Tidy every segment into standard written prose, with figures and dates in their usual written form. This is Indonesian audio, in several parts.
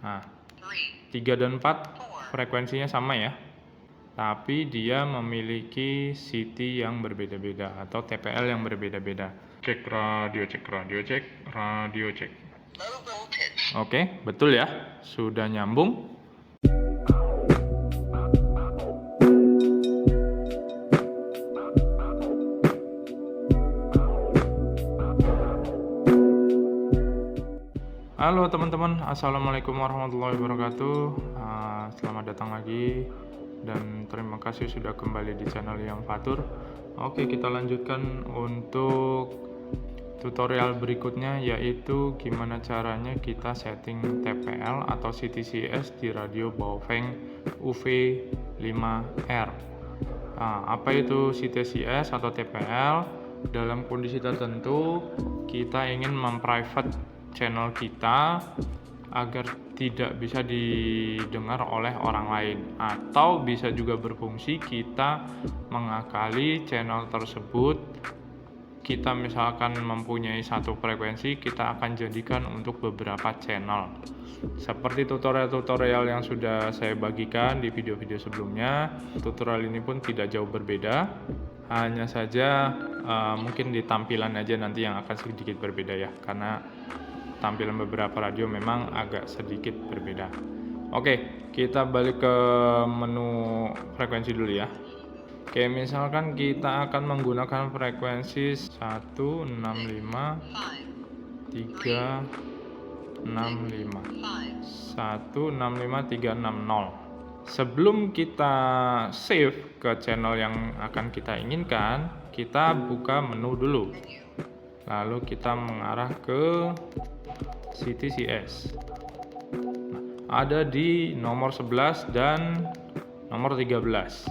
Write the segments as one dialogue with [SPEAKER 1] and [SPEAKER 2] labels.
[SPEAKER 1] Nah, 3 dan 4 frekuensinya sama ya, tapi dia memiliki CT yang berbeda-beda atau TPL yang berbeda-beda. Cek radio, cek radio, cek radio, cek. Oke, betul ya, sudah nyambung. Halo teman-teman, assalamualaikum warahmatullahi wabarakatuh. Selamat datang lagi dan terima kasih sudah kembali di channel yang Fatur. Oke, kita lanjutkan untuk tutorial berikutnya, yaitu gimana caranya kita setting TPL atau CTCS di radio Baofeng UV5R. Apa itu CTCS atau TPL? Dalam kondisi tertentu kita ingin memprivate channel kita agar tidak bisa didengar oleh orang lain, atau bisa juga berfungsi kita mengakali channel tersebut. Kita misalkan mempunyai satu frekuensi, kita akan jadikan untuk beberapa channel. Seperti tutorial-tutorial yang sudah saya bagikan di video-video sebelumnya, tutorial ini pun tidak jauh berbeda. Hanya saja mungkin di tampilan aja nanti yang akan sedikit berbeda ya, karena tampilan beberapa radio memang agak sedikit berbeda. Oke, kita balik ke menu frekuensi dulu ya. Oke, misalkan kita akan menggunakan frekuensi 165.360. Sebelum kita save ke channel yang akan kita inginkan, kita buka menu dulu. Lalu kita mengarah ke CTCS. Ada di nomor 11 dan nomor 13.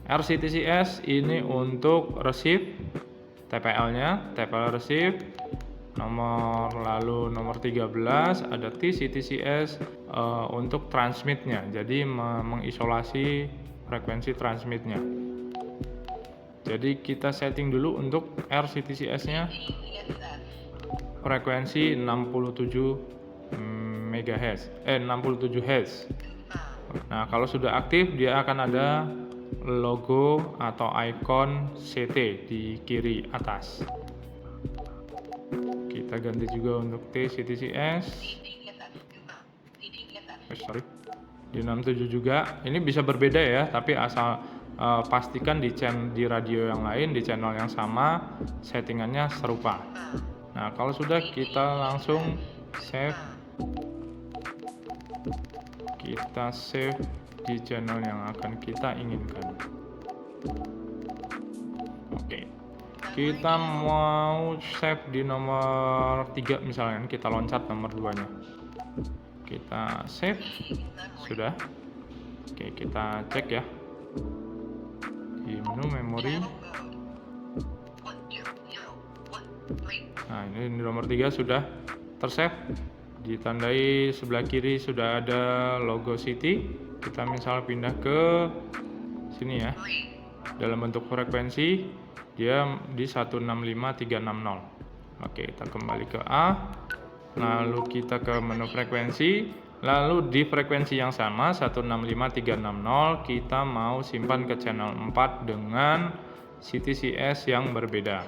[SPEAKER 1] RCTCS ini untuk receive TPL-nya, TPL receive. Lalu nomor 13 ada TCTCS untuk transmitnya. Jadi mengisolasi frekuensi transmitnya. Jadi kita setting dulu untuk RCTCS-nya frekuensi 67 MHz, 67 Hz. Nah, kalau sudah aktif dia akan ada logo atau ikon CT di kiri atas. Kita ganti juga untuk TCTCS. Di 67 juga. Ini bisa berbeda ya, tapi asal pastikan di radio yang lain, di channel yang sama, settingannya serupa. Nah, kalau sudah, kita langsung save. Kita save di channel yang akan kita inginkan. Oke, kita mau save di nomor 3 misalnya, kita loncat nomor 2 nya. Kita save. Sudah. Oke, kita cek ya di menu memori. Nah, ini di nomor 3 sudah tersave, ditandai sebelah kiri sudah ada logo City. Kita misal pindah ke sini ya, dalam bentuk frekuensi dia di 165.360. Oke, kita kembali ke A, lalu kita ke menu frekuensi, lalu di frekuensi yang sama 165.360 kita mau simpan ke channel 4 dengan CTCS yang berbeda.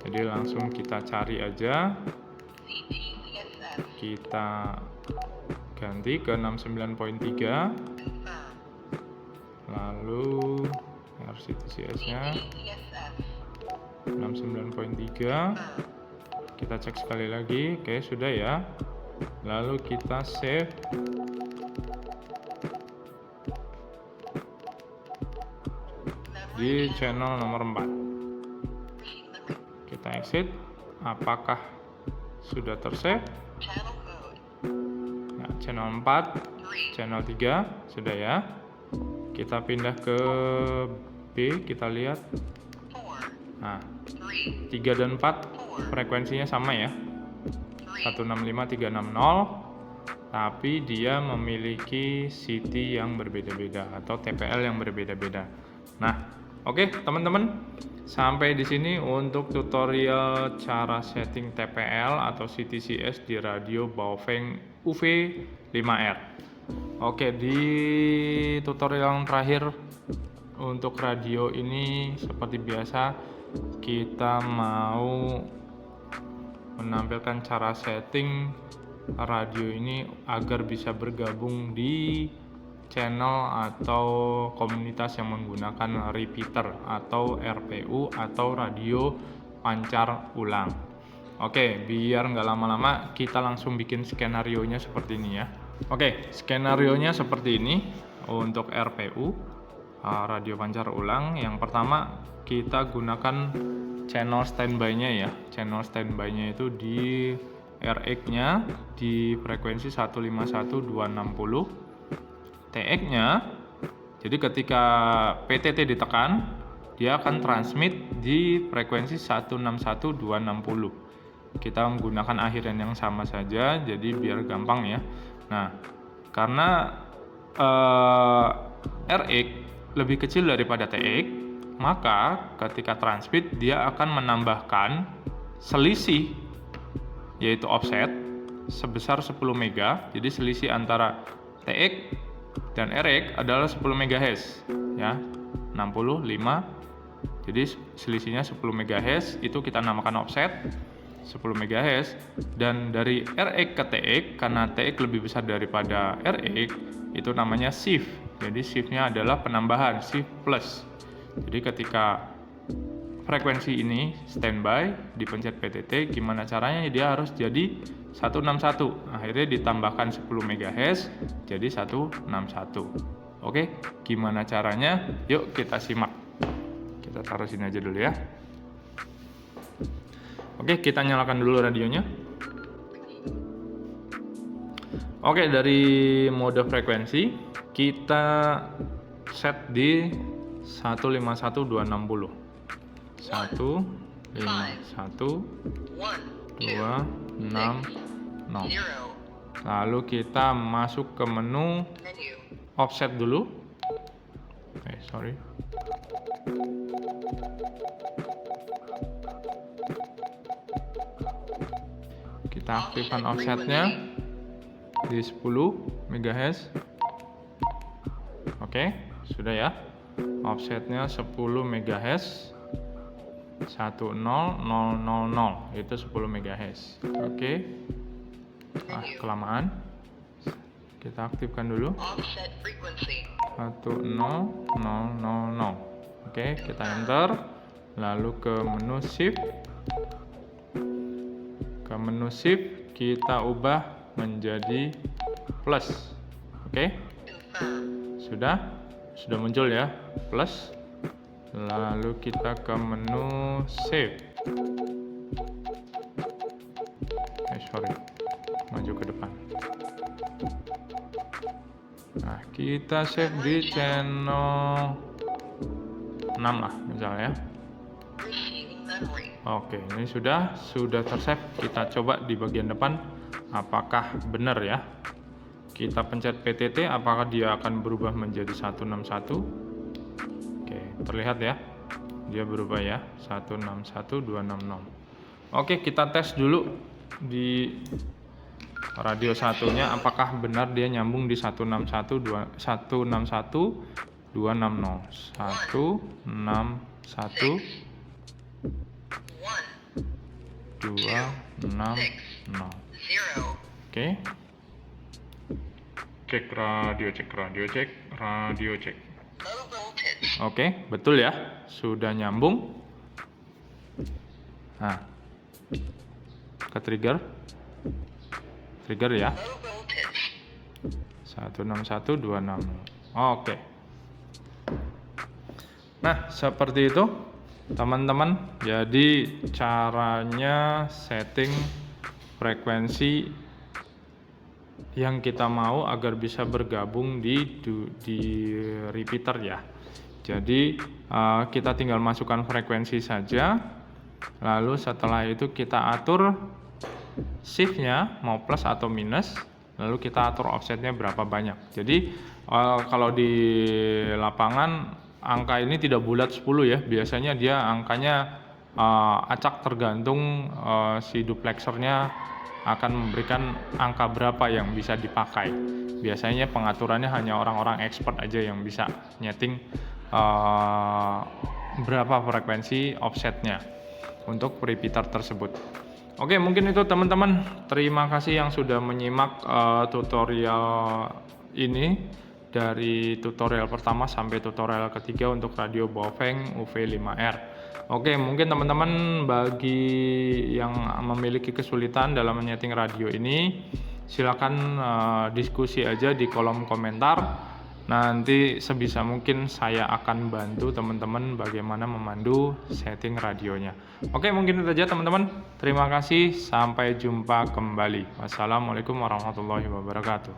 [SPEAKER 1] Jadi langsung kita cari aja, kita ganti ke 69.3, lalu RCTCS nya 69.3, kita cek sekali lagi. Oke, sudah ya, lalu kita save. Di channel nomor 4 kita exit. Apakah sudah tersave? Nah, channel 4, channel 3 sudah ya. Kita pindah ke B, kita lihat. Nah, 3 dan 4 frekuensinya sama ya, 165.360, tapi dia memiliki CT yang berbeda-beda atau TPL yang berbeda-beda. Nah, Oke, teman-teman, sampai di sini untuk tutorial cara setting TPL atau CTCS di radio Baofeng UV5R. Oke, di tutorial yang terakhir untuk radio ini seperti biasa kita mau menampilkan cara setting radio ini agar bisa bergabung di channel atau komunitas yang menggunakan repeater atau RPU atau radio pancar ulang. Oke, biar nggak lama-lama kita langsung bikin skenario-nya seperti ini ya. Oke, skenario-nya seperti ini untuk RPU, radio pancar ulang. Yang pertama kita gunakan channel standby-nya ya. Channel standby-nya itu di RX-nya di frekuensi 151.260. TX-nya, jadi ketika PTT ditekan, dia akan transmit di frekuensi 161.260. Kita menggunakan akhiran yang sama saja, jadi biar gampang ya. Nah, karena RX lebih kecil daripada TX, maka ketika transmit dia akan menambahkan selisih, yaitu offset, sebesar 10 mega. Jadi selisih antara TX dan RX adalah 10 MHz ya, 65. Jadi selisihnya 10 MHz, itu kita namakan offset 10 MHz. Dan dari RX ke TX, karena TX lebih besar daripada RX, itu namanya shift. Jadi shiftnya adalah penambahan, shift plus. Jadi ketika frekuensi ini standby, dipencet PTT, gimana caranya? Dia harus jadi 161. Akhirnya ditambahkan 10 MHz jadi 161. Oke, gimana caranya? Yuk kita simak. Kita taruh sini aja dulu ya. Oke, kita nyalakan dulu radionya. Oke, dari mode frekuensi kita set di 151.260. 151.260. Lalu kita masuk ke menu offset dulu. Kita aktifkan offsetnya di 10 MHz. Oke, sudah ya. Offsetnya 10 MHz. 10000 itu 10 MHz. Oke. Kelamaan. Kita aktifkan dulu. 10000. Oke, kita enter. Lalu ke menu shift. Ke menu shift kita ubah menjadi plus. Oke. Sudah muncul ya, plus. Lalu kita ke menu save. Maju ke depan. Nah, kita save di channel 6 lah misalnya. Oke, ini sudah tersave. Kita coba di bagian depan apakah benar ya. Kita pencet PTT, apakah dia akan berubah menjadi 161? Oke, terlihat ya, dia berubah ya, 161.260. Oke, kita tes dulu di radio satunya, apakah benar dia nyambung di 161.260. 161.260. Oke. Cek radio cek. Oke, betul ya, sudah nyambung. Nah, ke trigger ya, 161.260. Oke. Nah, seperti itu teman-teman. Jadi caranya setting frekuensi yang kita mau agar bisa bergabung di repeater ya. Jadi kita tinggal masukkan frekuensi saja, lalu setelah itu kita atur shiftnya mau plus atau minus, lalu kita atur offsetnya berapa banyak. Jadi kalau di lapangan angka ini tidak bulat 10 ya, biasanya dia angkanya acak, tergantung si duplexernya akan memberikan angka berapa yang bisa dipakai. Biasanya pengaturannya hanya orang-orang expert aja yang bisa nyeting berapa frekuensi offsetnya untuk repeater tersebut. Oke, mungkin itu teman-teman. Terima kasih yang sudah menyimak tutorial ini, dari tutorial pertama sampai tutorial ketiga untuk radio Baofeng UV5R. Oke, mungkin teman-teman bagi yang memiliki kesulitan dalam menyeting radio ini, silakan diskusi aja di kolom komentar. Nanti sebisa mungkin saya akan bantu teman-teman bagaimana memandu setting radionya. Oke, mungkin itu saja teman-teman. Terima kasih, sampai jumpa kembali. Wassalamualaikum warahmatullahi wabarakatuh.